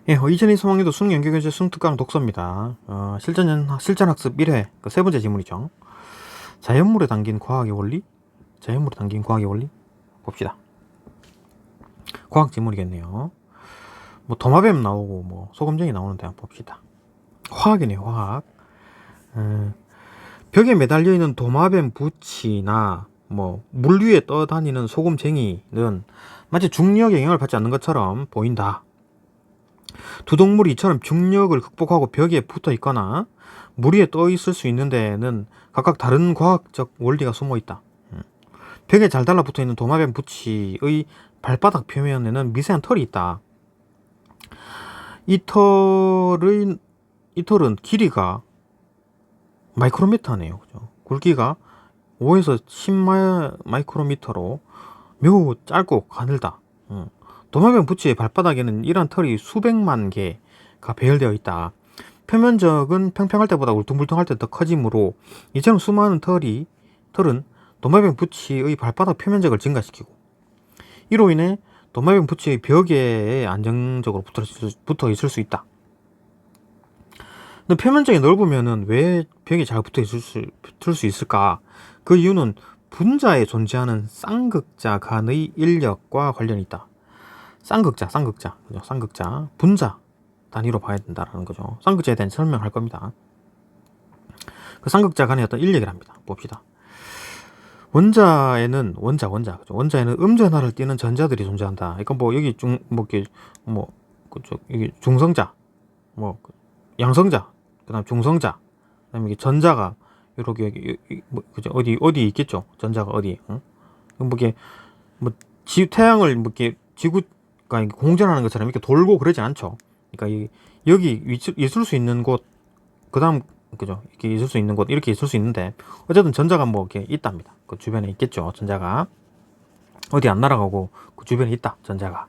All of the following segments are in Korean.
예, 2023학년도 수능 연계교재 수능 특강 독서입니다. 실전학습 1회, 그 세 번째 지문이죠. 자연물에 담긴 과학의 원리? 자연물에 담긴 과학의 원리? 봅시다. 과학 지문이겠네요. 뭐, 도마뱀 나오고, 뭐, 소금쟁이 나오는데 한번 봅시다. 화학이네요, 화학. 벽에 매달려 있는 도마뱀 부치나, 뭐, 물 위에 떠다니는 소금쟁이는 마치 중력의 영향을 받지 않는 것처럼 보인다. 두 동물이 이처럼 중력을 극복하고 벽에 붙어 있거나 물 위에 떠 있을 수 있는 데는 각각 다른 과학적 원리가 숨어 있다. 벽에 잘 달라붙어 있는 도마뱀 부치의 발바닥 표면에는 미세한 털이 있다. 이 털은 길이가 마이크로미터네요. 그죠? 굵기가 5에서 10 마이크로미터로 매우 짧고 가늘다. 도마뱀 부치의 발바닥에는 이러한 털이 수백만 개가 배열되어 있다. 표면적은 평평할 때보다 울퉁불퉁할 때 더 커지므로 이처럼 수많은 털은 도마뱀 부치의 발바닥 표면적을 증가시키고 이로 인해 도마뱀 부치의 벽에 안정적으로 붙어 있을 수 있다. 근데 표면적이 넓으면은 왜 벽에 잘 붙을 수 있을까? 그 이유는 분자에 존재하는 쌍극자 간의 인력과 관련이 있다. 쌍극자, 그죠? 쌍극자, 분자 단위로 봐야 된다라는 거죠. 쌍극자에 대한 설명할 겁니다. 그 쌍극자 간의 어떤 인력을 합니다. 봅시다. 원자에는 그죠? 원자에는 음전하를 띠는 전자들이 존재한다. 그러니까 뭐 여기 여기 중성자, 뭐 양성자, 그다음 중성자, 그다음에 이게 전자가 이렇게 여기 그죠? 어디 있겠죠? 전자가 어디? 응? 뭐 이게 뭐 태양을 뭐 이렇게 지구가 공전하는 것처럼 이렇게 돌고 그러지 않죠. 그러니까 여기 있을 수 있는 곳, 그다음 그죠? 이렇게 있을 수 있는 곳, 이렇게 있을 수 있는데 어쨌든 전자가 뭐 이렇게 있답니다. 그 주변에 있겠죠. 전자가 어디 안 날아가고 그 주변에 있다. 전자가.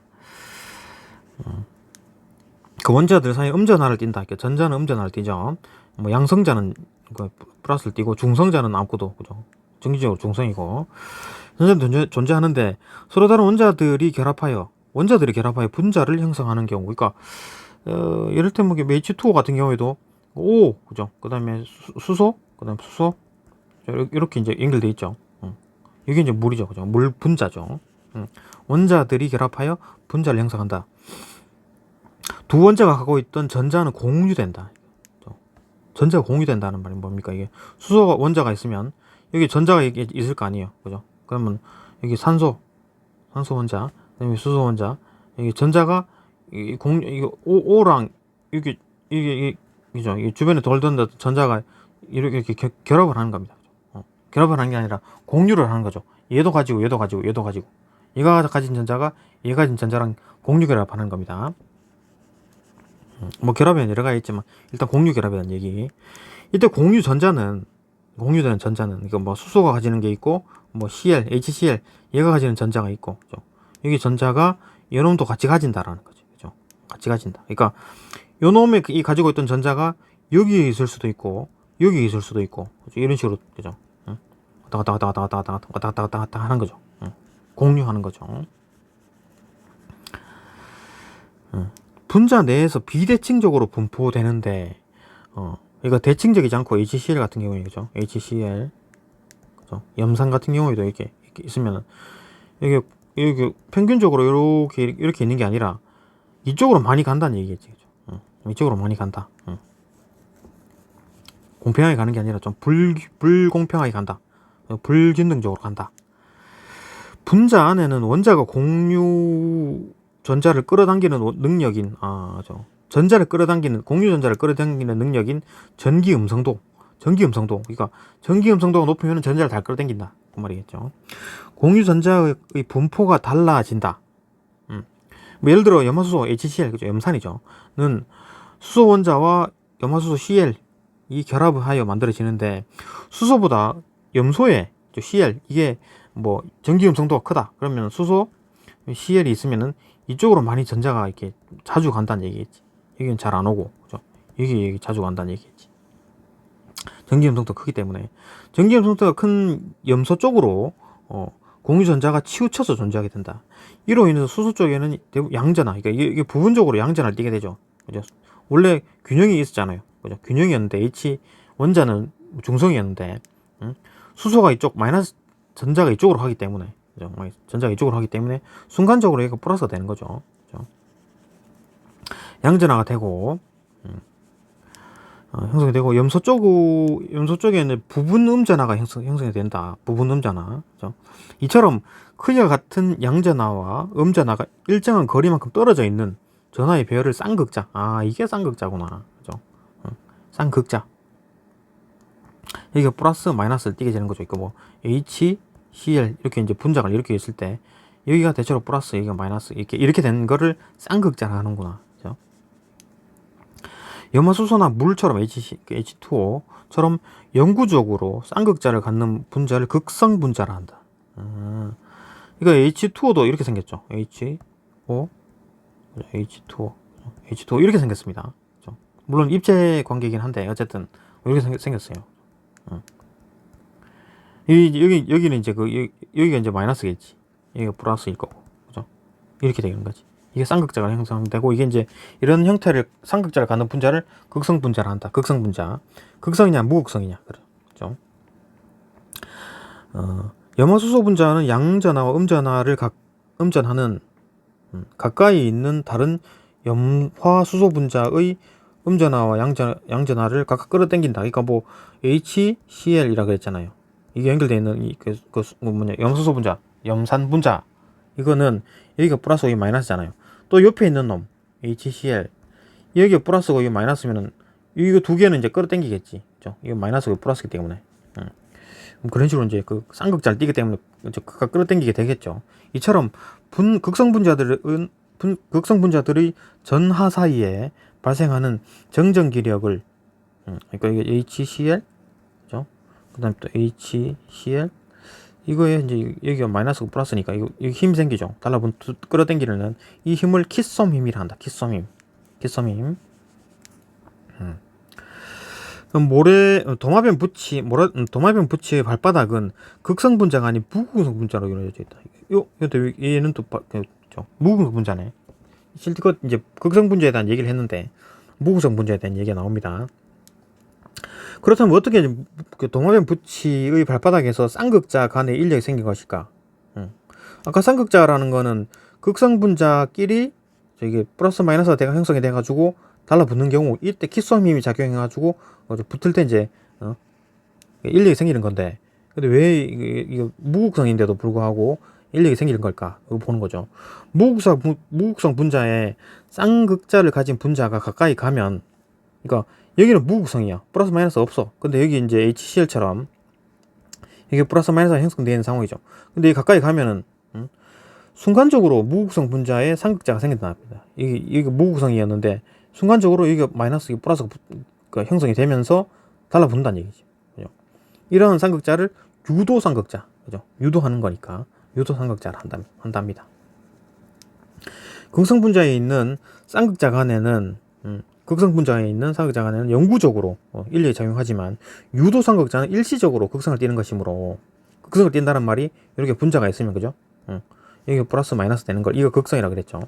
그 원자들 사이에 음전하를 띈다. 그러니까 전자는 음전하를 띠죠. 뭐 양성자는 그 플러스를 띠고 중성자는 아무것도 그죠? 정기적으로 중성이고 전자는 존재하는데 서로 다른 원자들이 결합하여 분자를 형성하는 경우. 그러니까 예를 들면 H2O 같은 경우에도 O 그죠? 그다음에 수소, 그다음 수소 이렇게 이제 연결돼 있죠. 이게 이제 물이죠, 그죠? 물 분자죠. 원자들이 결합하여 분자를 형성한다. 두 원자가 갖고 있던 전자는 공유된다. 전자가 공유된다는 말이 뭡니까? 이게 수소 원자가 있으면 여기 전자가 있을 거 아니에요, 그죠? 그러면 여기 산소 원자, 그다음에 수소 원자, 여기 전자가 이거 O랑 이게 그죠? 이 주변에 돌던 전자가 이렇게 결합을 하는 겁니다. 결합을 하는 게 아니라 공유를 하는 거죠. 얘도 가지고 얘가 가진 전자가 얘 가진 전자랑 공유 결합하는 겁니다. 뭐 결합에는 여러 가지 있지만 일단 공유 결합이라는 얘기. 이때 공유되는 전자는 이거 뭐 수소가 가지는 게 있고 뭐 Cl, HCl 얘가 가지는 전자가 있고, 그죠? 여기 전자가 요놈도 같이 가진다라는 거죠. 그죠? 같이 가진다. 그러니까 요놈이 이 가지고 있던 전자가 여기에 있을 수도 있고 여기에 있을 수도 있고, 그죠? 이런 식으로, 그죠? 왔다 갔다 하는 거죠. 공유하는 거죠. 분자 내에서 비대칭적으로 분포되는데, 이거 대칭적이지 않고 HCl 같은 경우에, 그죠? HCl, 그죠? 염산 같은 경우에도 이렇게 있으면, 이게 평균적으로 이렇게 있는 게 아니라, 이쪽으로 많이 간다는 얘기겠지, 그죠? 이쪽으로 많이 간다. 공평하게 가는 게 아니라 좀 불공평하게 간다. 불균등적으로 간다. 분자 안에는 원자가 전자를 끌어당기는 능력인, 공유 전자를 끌어당기는 능력인 전기 음성도. 그러니까 전기 음성도가 높으면 전자를 잘 끌어당긴다. 그 말이겠죠. 공유 전자의 분포가 달라진다. 뭐 예를 들어 염화수소 HCl, 그죠? 염산이죠.는 수소 원자와 염화수소 Cl 이 결합을 하여 만들어지는데 수소보다 염소의 Cl 이게 뭐 전기 음성도가 크다. 그러면 수소 Cl이 있으면은 이쪽으로 많이 전자가 이렇게 자주 간다는 얘기겠지. 여기는 잘 안 오고, 그죠? 여기 자주 간다는 얘기겠지. 전기 음성도가 크기 때문에 전기 음성도가 큰 염소 쪽으로 공유 전자가 치우쳐서 존재하게 된다. 이로 인해서 수소 쪽에는 대부분 양전하, 그러니까 이게 부분적으로 양전을 띠게 되죠. 그죠? 원래 균형이 있었잖아요. 그죠? 균형이었는데 H 원자는 중성이었는데 수소가 이쪽 마이너스 전자가 이쪽으로 하기 때문에 그죠? 전자가 이쪽으로 하기 때문에 순간적으로 얘가 플러스가 되는 거죠. 그죠? 양전화가 되고 형성이 되고 염소 쪽에는 부분 음전화가 형성이 된다. 부분 음전화. 그죠? 이처럼 크기가 같은 양전화와 음전화가 일정한 거리만큼 떨어져 있는 전화의 배열을 쌍극자. 아, 이게 쌍극자구나. 그죠? 쌍극자. 여기가 플러스 마이너스를 띄게 되는 거죠. 이거 뭐 H, Cl 이렇게 이제 분자가 이렇게 있을 때 여기가 대체로 플러스, 여기가 마이너스 이렇게 된 거를 쌍극자라 하는구나. 그죠? 염화수소나 물처럼 H2O처럼 영구적으로 쌍극자를 갖는 분자를 극성 분자라 한다. 이거 H2O도 이렇게 생겼죠. H2O 이렇게 생겼습니다. 그죠? 물론 입체 관계이긴 한데 어쨌든 이렇게 생겼어요. 여기는 이제 여기가 이제 마이너스겠지. 여기가 플러스일 거고, 그죠? 이렇게 되는 거지. 이게 쌍극자가 형성되고, 이게 이제 이런 형태를 쌍극자를 갖는 분자를 극성 분자라 한다. 극성 분자. 극성이냐 무극성이냐, 그죠? 염화수소 분자는 양전화와 음전화를 음전하는 가까이 있는 다른 염화수소 분자의 음전화와 양전화를 각각 끌어당긴다. 그러니까 뭐 HCl이라 그랬잖아요. 이게 연결되어 있는 염수소 분자, 염산 분자. 이거는 여기가 플러스고 여기 마이너스잖아요. 또 옆에 있는 놈 HCl, 여기가 플러스고 여기 마이너스면은 이거 두 개는 이제 끌어당기겠지. 그죠? 이거 마이너스고 플러스기 때문에. 그런 식으로 이제 그 쌍극자를 띄기 때문에 각각 끌어당기게 되겠죠. 이처럼 극성 분자들의 전하 사이에 발생하는 정전 기력을 그러니까 이게 HCl, 그죠? 그다음에 또 HCl, 이거에 이제 여기가 마이너스고 플러스니까 이거 힘 생기죠. 끌어당기는 이 힘을 키썸 힘이라 한다. 키썸 힘. 도마뱀 부치의 발바닥은 극성 분자가 아닌 무극성 분자로 이루어져 있다. 얘는 또 무극성 분자네. 실컷 이제 극성 분자에 대한 얘기를 했는데 무극성 분자에 대한 얘기가 나옵니다. 그렇다면 어떻게 도마뱀 부치의 발바닥에서 쌍극자 간의 인력이 생긴 것일까? 아까 쌍극자라는 거는 극성 분자끼리 이게 플러스 마이너스가 형성이 돼가지고 달라붙는 경우 이때 키썸 힘이 작용해가지고 붙을 때 이제 인력이 생기는 건데, 근데 왜 이거 무극성인데도 불구하고 인력이 생기는 걸까? 이거 보는 거죠. 무극성 분자에 쌍극자를 가진 분자가 가까이 가면, 그러니까 여기는 무극성이야. 플러스 마이너스 없어. 근데 여기 이제 HCl처럼 이게 플러스 마이너스가 형성되는 상황이죠. 근데 가까이 가면은 순간적으로 무극성 분자에 쌍극자가 생긴답니다. 이게 무극성이었는데 순간적으로 이게 마이너스, 이게 플러스가 형성이 되면서 달라붙는다는 얘기죠. 그죠? 이런 쌍극자를 유도 쌍극자, 그죠? 유도하는 거니까 유도 쌍극자를 한답니다. 극성 분자에 있는 쌍극자 간에는 영구적으로 인력이 작용하지만 유도 쌍극자는 일시적으로 극성을 띠는 것이므로, 극성을 띈다는 말이 이렇게 분자가 있으면, 그죠? 여기 플러스 마이너스 되는 걸 이거 극성이라고 그랬죠.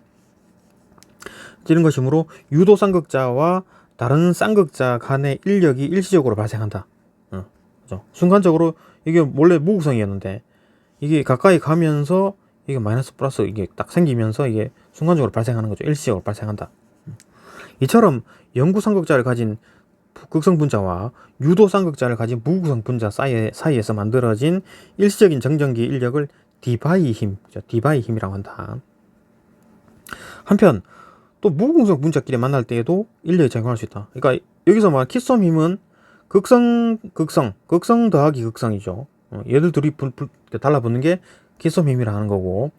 찌는 것이므로 유도 쌍극자와 다른 쌍극자 간의 인력이 일시적으로 발생한다. 그죠? 순간적으로 이게 원래 무극성이었는데 이게 가까이 가면서 이게 마이너스 플러스 이게 딱 생기면서 이게 순간적으로 발생하는 거죠. 일시적으로 발생한다. 이처럼 영구 쌍극자를 가진 극성 분자와 유도 쌍극자를 가진 무극성 분자 사이에서 만들어진 일시적인 정전기 인력을 디바이 힘, 디바이 힘이라고 한다. 한편 또 무극성 분자끼리 만날 때에도 인력이 작용할 수 있다. 그러니까 여기서 말한 키썸 힘은 극성 더하기 극성이죠. 얘들 둘이 달라붙는 게 키썸 힘이라 하는 거고,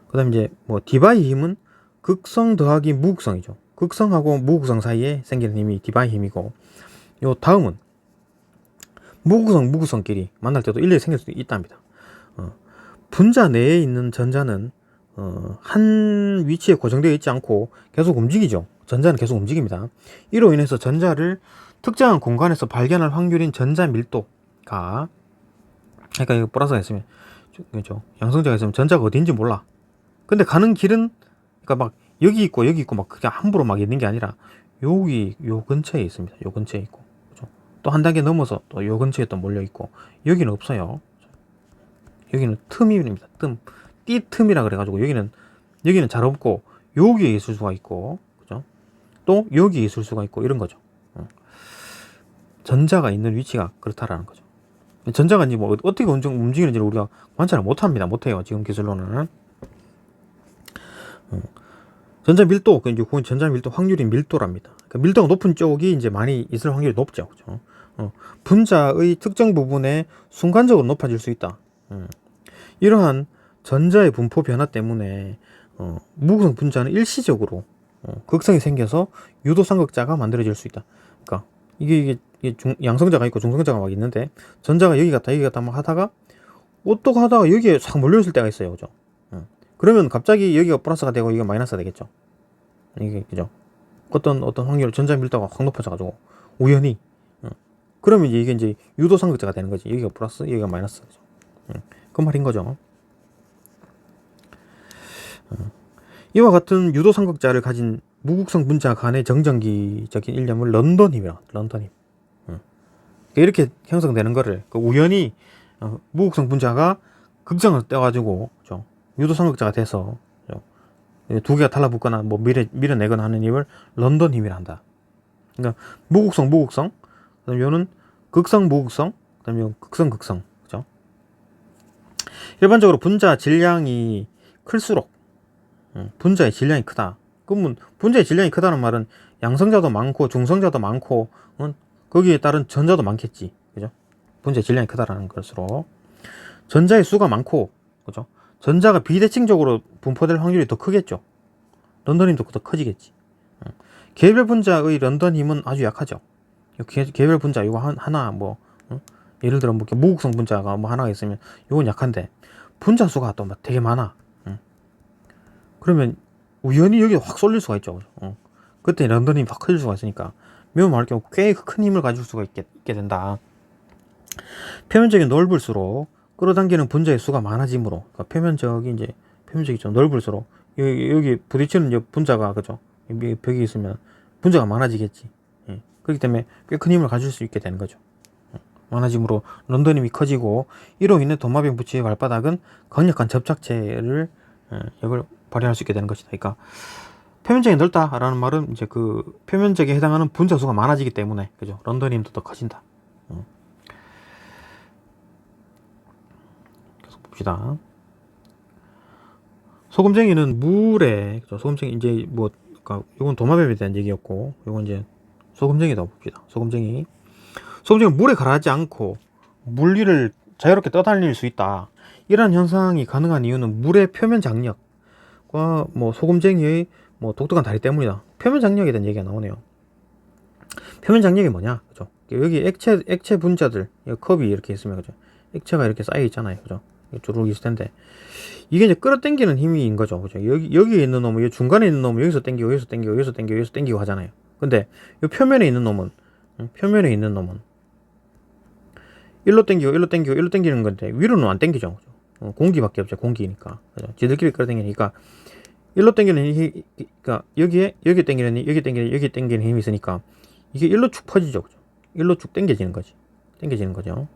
그다음 이제 뭐 디바이 힘은 극성 더하기 무극성이죠. 극성하고 무극성 사이에 생기는 힘이 디바이 힘이고, 요 다음은 무극성끼리 만날 때도 인력이 생길 수 있답니다. 분자 내에 있는 전자는 한 위치에 고정되어 있지 않고 계속 움직이죠. 전자는 계속 움직입니다. 이로 인해서 전자를 특정한 공간에서 발견할 확률인 전자 밀도가, 그러니까 이거 플러스가 있으면, 그죠? 양성자가 있으면 전자가 어디인지 몰라. 근데 가는 길은, 그러니까 막 여기 있고 여기 있고 막 그냥 함부로 막 있는 게 아니라 여기 요 근처에 있습니다. 요 근처에 있고 또 한 단계 넘어서 또 요 근처에 또 몰려 있고 여기는 없어요. 여기는 틈입니다. 띠 틈이라 그래가지고 여기는 잘 없고 여기에 있을 수가 있고 그죠? 또 여기에 있을 수가 있고 이런 거죠. 전자가 있는 위치가 그렇다라는 거죠. 전자가 이제 뭐 어떻게 움직이는지를 우리가 관찰을 못합니다. 못해요. 지금 기술로는. 전자 밀도, 그건 전자 밀도 확률이 밀도랍니다. 그러니까 밀도가 높은 쪽이 이제 많이 있을 확률이 높죠. 그죠? 분자의 특정 부분에 순간적으로 높아질 수 있다. 이러한 전자의 분포 변화 때문에 무극성 분자는 일시적으로 극성이 생겨서 유도상극자가 만들어질 수 있다. 그러니까 이게 양성자가 있고 중성자가 막 있는데 전자가 여기 갔다 막 하다가 어떡 하다가 여기에 싹 몰려있을 때가 있어요. 그죠? 그러면 갑자기 여기가 플러스가 되고 이게 마이너스가 되겠죠. 이게 그죠? 어떤 확률 전자 밀도가 확 높아져가지고 우연히 그러면 이게 이제 유도상극자가 되는 거지. 여기가 플러스 여기가 마이너스. 그 말인 거죠. 이와 같은 유도상극자를 가진 무극성 분자 간의 정전기적인 일념을 런던힘이라. 런던힘. 이렇게 형성되는 거를 우연히 무극성 분자가 극성을 떼가지고 유도상극자가 돼서 두 개가 달라붙거나 뭐 밀어내거나 하는 힘을 런던힘이라 한다. 그러니까 무극성, 그다음 요는 극성, 무극성, 그다음에 요 극성, 그죠? 일반적으로 분자 질량이 클수록 분자의 질량이 크다. 그러면 분자의 질량이 크다는 말은 양성자도 많고 중성자도 많고 거기에 따른 전자도 많겠지. 그죠? 분자의 질량이 크다라는 것으로 전자의 수가 많고 그죠? 전자가 비대칭적으로 분포될 확률이 더 크겠죠. 런던힘도 더 커지겠지. 개별 분자의 런던힘은 아주 약하죠. 개별 분자 이거 하나 뭐 예를 들어 뭐 무극성 분자가 뭐 하나가 있으면 이건 약한데 분자 수가 또 막 되게 많아. 그러면 우연히 여기 확 쏠릴 수가 있죠. 그때 런던힘이 확 커질 수가 있으니까 매우 말할 경우 꽤 큰 힘을 가질 수가 있게 된다. 표면적이 넓을수록 끌어당기는 분자의 수가 많아지므로 그러니까 표면적이 좀 넓을수록 여기 부딪히는 이제 분자가 그죠? 벽이 있으면 분자가 많아지겠지. 그렇기 때문에 꽤 큰 힘을 가질 수 있게 되는 거죠. 많아짐으로 런던힘이 커지고 이로 인해 도마뱀 부치의 발바닥은 강력한 접착체를 역을 발휘할 수 있게 되는 것이다. 그러니까 표면적이 넓다라는 말은 이제 그 표면적에 해당하는 분자 수가 많아지기 때문에 그죠? 런던힘도 더 커진다. 계속 봅시다. 소금쟁이는 물에 소금쟁이 이제 뭐 그러니까 이건 도마뱀에 대한 얘기였고 이건 이제 소금쟁이다 봅시다. 소금쟁이는 물에 가라앉지 않고 물 위를 자유롭게 떠다닐 수 있다. 이러한 현상이 가능한 이유는 물의 표면 장력과 뭐 소금쟁이의 뭐 독특한 다리 때문이다. 표면 장력에 대한 얘기가 나오네요. 표면 장력이 뭐냐, 그죠? 여기 액체 분자들, 컵이 이렇게 있으면 그죠? 액체가 이렇게 쌓여 있잖아요, 그죠? 주르륵 있을 텐데 이게 이제 끌어당기는 힘인 거죠, 그죠? 여기에 있는 놈은 이 중간에 있는 놈은 여기서 당기고 하잖아요. 근데 이 표면에 있는 놈은 일로 당기는 건데 위로는 안 당기죠, 그죠? 공기밖에 없죠, 공기니까. 그죠? 지들끼리 끌어당기니까 일로 당기는 힘이, 그러니까 여기 당기는 힘이 있으니까 이게 일로 쭉 퍼지죠, 그죠? 일로 쭉 당겨지는 거죠, 그죠?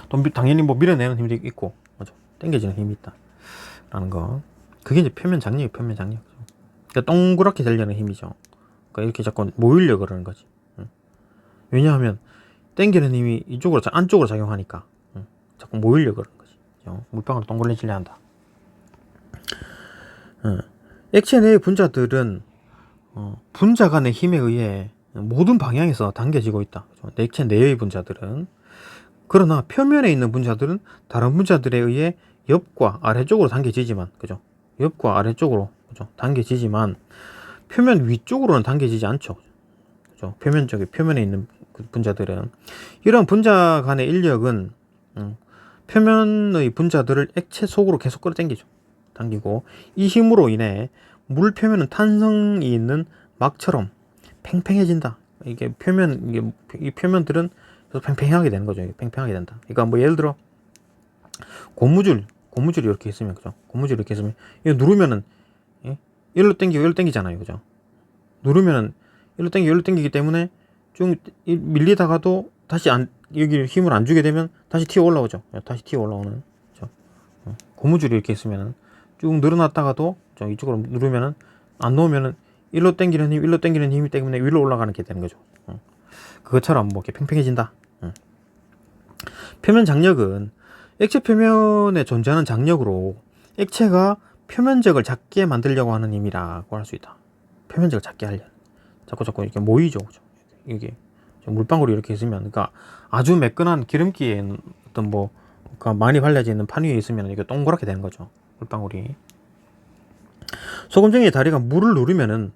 또 당연히 뭐 밀어내는 힘도 있고, 그죠? 당겨지는 힘이 있다라는 거. 그게 이제 표면 장력이에요, 표면 장력. 그러니까 동그랗게 되려는 힘이죠. 그러니까 이렇게 자꾸 모으려고 그러는 거지. 왜냐하면 당기는 힘이 이쪽으로 안쪽으로 작용하니까 자꾸 모으려고 그러는 거지. 그죠? 물방울로 동그래지려 한다. 액체 내의 분자들은 분자 간의 힘에 의해 모든 방향에서 당겨지고 있다. 그죠? 액체 내의 분자들은. 그러나 표면에 있는 분자들은 다른 분자들에 의해 옆과 아래쪽으로 당겨지지만, 그죠? 옆과 아래쪽으로, 그죠? 당겨지지만 표면 위쪽으로는 당겨지지 않죠. 그죠? 표면에 있는 분자들은 이러한 분자 간의 인력은 표면의 분자들을 액체 속으로 계속 당기고 이 힘으로 인해 물 표면은 탄성이 있는 막처럼 팽팽해진다. 이 표면들은 계속 팽팽하게 되는 거죠. 팽팽하게 된다. 그러니까 뭐 예를 들어 고무줄이 이렇게 있으면, 그죠? 고무줄이 이렇게 있으면 이거 누르면은 일로 당기고 일로 당기잖아요. 그죠? 누르면은 일로 당기고 일로 당기기 때문에 좀 밀리다가도 다시 여기 힘을 안 주게 되면 다시 튀어 올라오죠. 다시 튀어 올라오는. 그죠? 고무줄이 이렇게 있으면은 쭉 늘어났다가도 이쪽으로 누르면은 안 놓으면은 일로 당기는 힘, 일로 당기는 힘이 때문에 위로 올라가는 게 되는 거죠. 그것처럼 뭐 이렇게 팽팽해진다. 표면 장력은 액체 표면에 존재하는 장력으로 액체가 표면적을 작게 만들려고 하는 힘이라고 할 수 있다. 표면적을 작게 하려. 자꾸 이렇게 모이죠. 그죠? 이게 물방울이 이렇게 있으면, 그러니까 아주 매끈한 기름기에 어떤 뭐 많이 발려져 있는 판 위에 있으면 이게 동그랗게 되는 거죠. 물방울이. 소금쟁이 다리가 물을 누르면은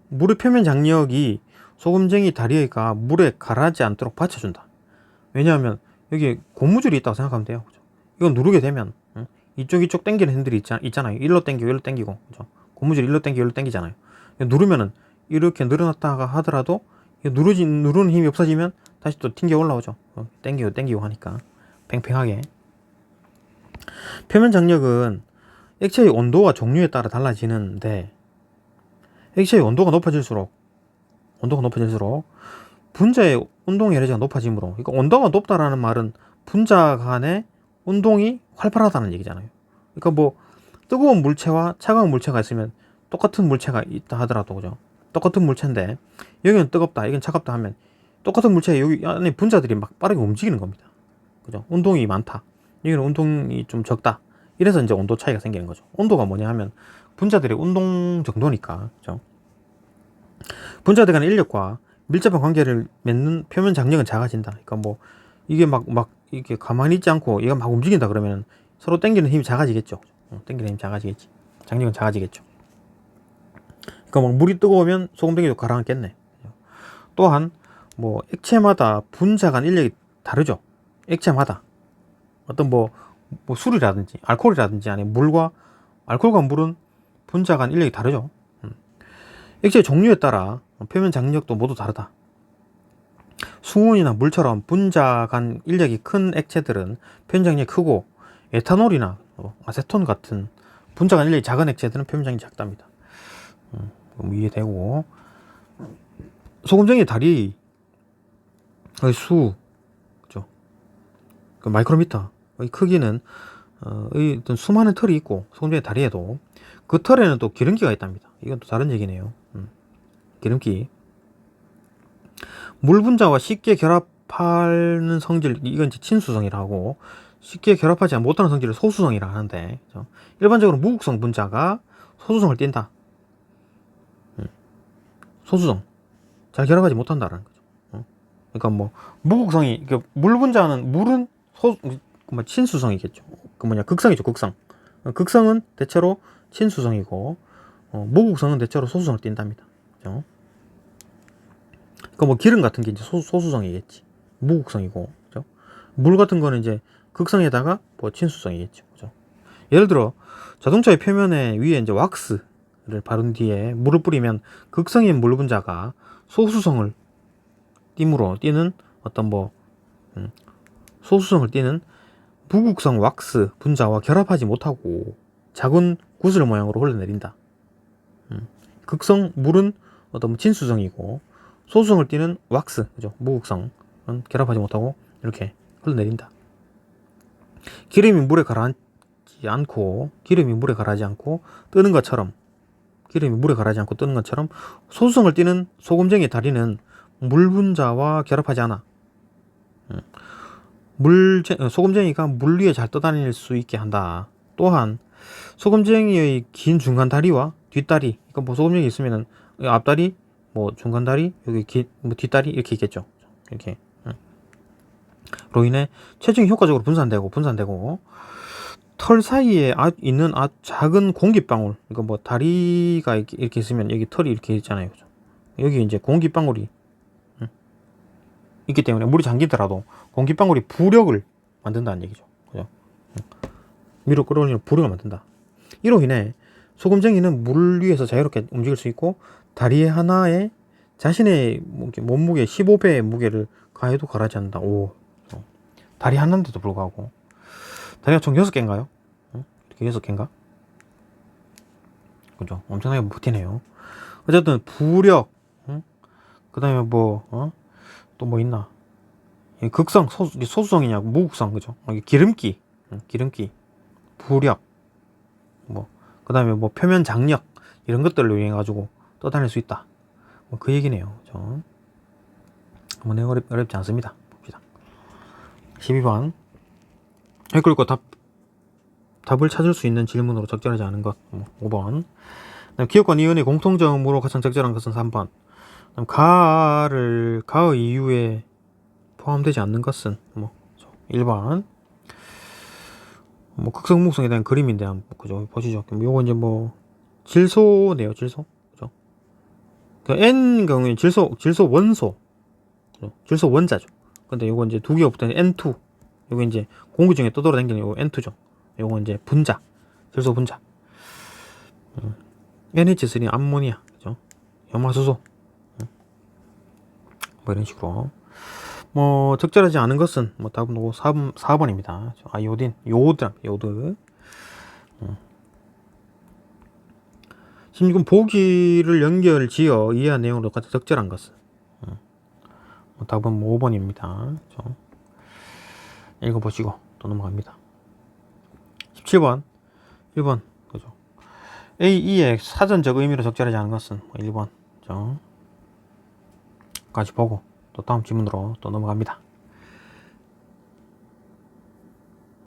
물의 표면 장력이 소금쟁이 다리가 물에 가라앉지 않도록 받쳐준다. 왜냐하면 여기 고무줄이 있다고 생각하면 돼요. 그죠? 이거 누르게 되면 이쪽 당기는 힘들이 있잖아요. 일로 당기고 일로 당기고. 그죠? 고무줄 일로 당기고 일로 당기잖아요. 누르면은 이렇게 늘어났다가 하더라도 누르는 힘이 없어지면 다시 또 튕겨 올라오죠. 당기고 하니까 팽팽하게. 표면 장력은 액체의 온도와 종류에 따라 달라지는데, 액체의 온도가 높아질수록 분자의 운동 에너지가 높아지므로, 그러니까 온도가 높다라는 말은 분자 간의 운동이 활발하다는 얘기잖아요. 그러니까 뭐 뜨거운 물체와 차가운 물체가 있으면 똑같은 물체가 있다 하더라도, 그죠? 똑같은 물체인데 여기는 뜨겁다, 여기는 차갑다 하면 똑같은 물체 여기 안에 분자들이 막 빠르게 움직이는 겁니다. 그죠? 운동이 많다, 여기는 운동이 좀 적다. 이래서 이제 온도 차이가 생기는 거죠. 온도가 뭐냐 하면 분자들의 운동 정도니까. 그죠? 분자들 간의 인력과 밀접한 관계를 맺는 표면 장력은 작아진다. 그러니까 뭐 이게 막 이렇게 가만히 있지 않고 얘가 막 움직인다 그러면 서로 당기는 힘이 작아지겠죠. 당기는 힘이 작아지겠지. 장력은 작아지겠죠. 그러니까 막 물이 뜨거우면 소금덩이도 가라앉겠네. 또한 뭐 액체마다 분자 간 인력이 다르죠. 액체마다 어떤 뭐 술이라든지 알코올이라든지, 아니 알코올과 물은 분자 간 인력이 다르죠. 액체의 종류에 따라 표면 장력도 모두 다르다. 수은이나 물처럼 분자 간 인력이 큰 액체들은 표면 장력이 크고, 에탄올이나 아세톤 같은 분자 간 인력이 작은 액체들은 표면 장력이 작답니다. 이해되고, 소금쟁이 다리 수, 그죠? 그 마이크로미터 크기는 어떤 수많은 털이 있고, 소금쟁이 다리에도 그 털에는 또 기름기가 있답니다. 이건 또 다른 얘기네요. 기름기. 물 분자와 쉽게 결합하는 성질, 이건 이제 친수성이라고, 쉽게 결합하지 못하는 성질을 소수성이라 하는데, 그죠? 일반적으로 무극성 분자가 소수성을 띈다. 소수성, 잘 결합하지 못한다라는 거죠. 그러니까 뭐 무극성이, 그러니까 물 분자는 물은 친수성이겠죠. 그 극성이죠. 극성은 대체로 친수성이고, 무극성은 대체로 소수성을 띈답니다. 그죠? 그러니까 뭐 기름 같은 게 이제 소수성이겠지. 무극성이고, 그죠? 물 같은 거는 이제 극성에다가 뭐 친수성이겠죠. 그죠? 예를 들어 자동차의 표면에 위에 이제 왁스를 바른 뒤에 물을 뿌리면 극성인 물 분자가 소수성을 띠는 어떤 소수성을 띠는 무극성 왁스 분자와 결합하지 못하고 작은 구슬 모양으로 흘러내린다. 극성 물은 어떤 친수성이고, 소수성을 띠는 왁스, 그죠? 무극성은 결합하지 못하고 이렇게 흘러내린다. 기름이 물에 가라앉지 않고 뜨는 것처럼, 소수성을 띠는 소금쟁이 다리는 물 분자와 결합하지 않아. 소금쟁이가 물 위에 잘 떠다닐 수 있게 한다. 또한 소금쟁이의 긴 중간 다리와 뒷다리, 그러니까 뭐 소금쟁이 있으면은 앞다리, 뭐 중간 다리, 여기 뭐 뒷다리 이렇게 있겠죠. 이렇게. 로 인해 체중이 효과적으로 분산되고 털 사이에 있는 아주 작은 공기방울, 그러니까 뭐 다리가 이렇게 있으면 여기 털이 이렇게 있잖아요. 그죠? 여기 이제 공기방울이 있기 때문에 물이 잠기더라도 공기방울이 부력을 만든다는 얘기죠. 그죠? 위로 끌어올리는 부력을 만든다. 이로 인해 소금쟁이는 물 위에서 자유롭게 움직일 수 있고, 다리 하나에 자신의 몸무게 15배의 무게를 가해도 가라앉지 않는다. 다리 하나인데도 불구하고. 다리가 총 6개인가요? 이렇게 6개인가? 그죠? 엄청나게 버티네요. 어쨌든 부력, 그 다음에 또 뭐 있나? 극성, 소수성이냐, 무극성, 그죠? 기름기, 기름기, 부력, 그 다음에 표면 장력, 이런 것들로 인해가지고 떠다닐 수 있다. 그 얘기네요. 그죠? 어렵지 않습니다. 봅시다. 12번. 그리고 답을 찾을 수 있는 질문으로 적절하지 않은 것. 5번. 기업과 니은의 공통점으로 가장 적절한 것은 3번. 가의 이유에 포함되지 않는 것은 1번. 극성목성에 대한 그림인데 그죠? 보시죠. 요거 이제 질소네요. 질소. 그죠? 그 N 경우에 질소 원소. 그죠? 질소 원자죠. 근데 요거 이제 두 개가 붙은 N2. 요거 이제 공기 중에 떠돌아다니는 요거 N2죠. 요거 이제 분자. 질소 분자. NH3 암모니아. 그죠? 염화수소. 이런 식으로. 적절하지 않은 것은 답은 4번입니다. 아이오딘, 요드. 16번 보기를 연결 지어 이해한 내용으로 가장 적절한 것은 답은 5번입니다. 그렇죠? 읽어보시고 또 넘어갑니다. 17번 1번 그죠? A, E의 사전적 의미로 적절하지 않은 것은 1번 그죠? 까지 보고 또 다음 질문으로 또 넘어갑니다.